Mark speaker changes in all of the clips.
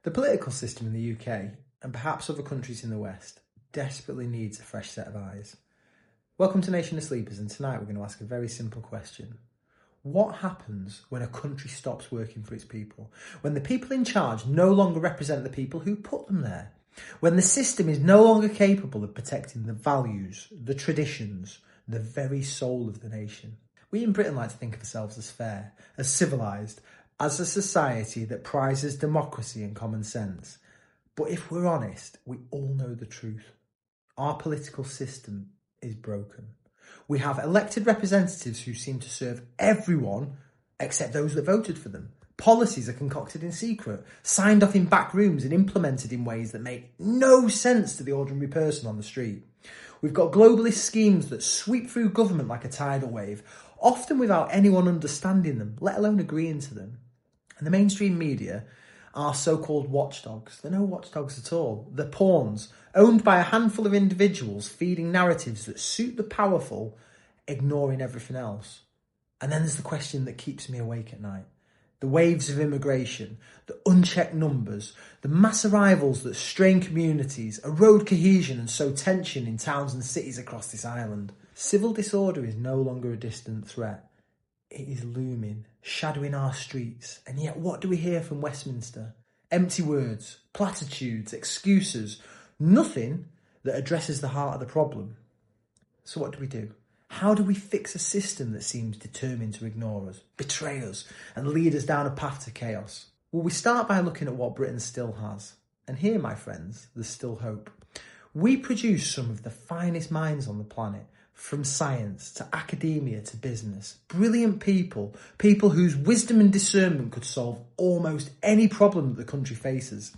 Speaker 1: The political system in the UK, and perhaps other countries in the West, desperately needs a fresh set of eyes. Welcome to Nation of Sleepers, and tonight we're going to ask a very simple question. What happens when a country stops working for its people? When the people in charge no longer represent the people who put them there? When the system is no longer capable of protecting the values, the traditions, the very soul of the nation? We in Britain like to think of ourselves as fair, as civilised, as a society that prizes democracy and common sense. But if we're honest, we all know the truth. Our political system is broken. We have elected representatives who seem to serve everyone except those that voted for them. Policies are concocted in secret, signed off in back rooms and implemented in ways that make no sense to the ordinary person on the street. We've got globalist schemes that sweep through government like a tidal wave, often without anyone understanding them, let alone agreeing to them. And the mainstream media are so-called watchdogs. They're no watchdogs at all. They're pawns, owned by a handful of individuals feeding narratives that suit the powerful, ignoring everything else. And then there's the question that keeps me awake at night. The waves of immigration, the unchecked numbers, the mass arrivals that strain communities, erode cohesion and sow tension in towns and cities across this island. Civil disorder is no longer a distant threat. It is looming, shadowing our streets. And yet what do we hear from Westminster? Empty words, platitudes, excuses, nothing that addresses the heart of the problem. So what do? How do we fix a system that seems determined to ignore us, betray us, and lead us down a path to chaos? Well, we start by looking at what Britain still has. And here, my friends, there's still hope. We produce some of the finest minds on the planet, from science to academia to business. Brilliant people, people whose wisdom and discernment could solve almost any problem that the country faces,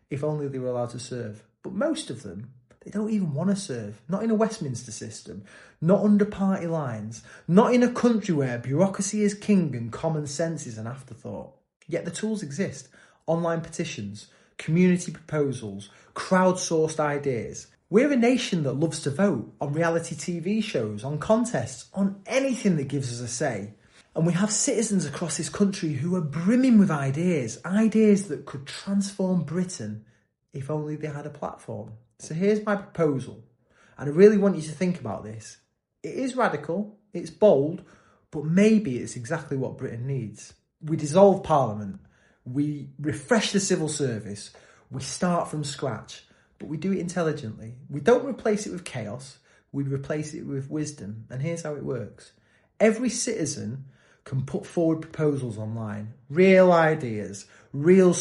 Speaker 1: if only they were allowed to serve. But most of them, they don't even want to serve. Not in a Westminster system, not under party lines, not in a country where bureaucracy is king and common sense is an afterthought. Yet the tools exist. Online petitions, community proposals, crowdsourced ideas. We're a nation that loves to vote on reality TV shows, on contests, on anything that gives us a say. And we have citizens across this country who are brimming with ideas that could transform Britain if only they had a platform. So here's my proposal, and I really want you to think about this. It is radical, it's bold, but maybe it's exactly what Britain needs. We dissolve Parliament, we refresh the civil service, we start from scratch, but we do it intelligently. We don't replace it with chaos, we replace it with wisdom, and here's how it works. Every citizen can put forward proposals online, real ideas, real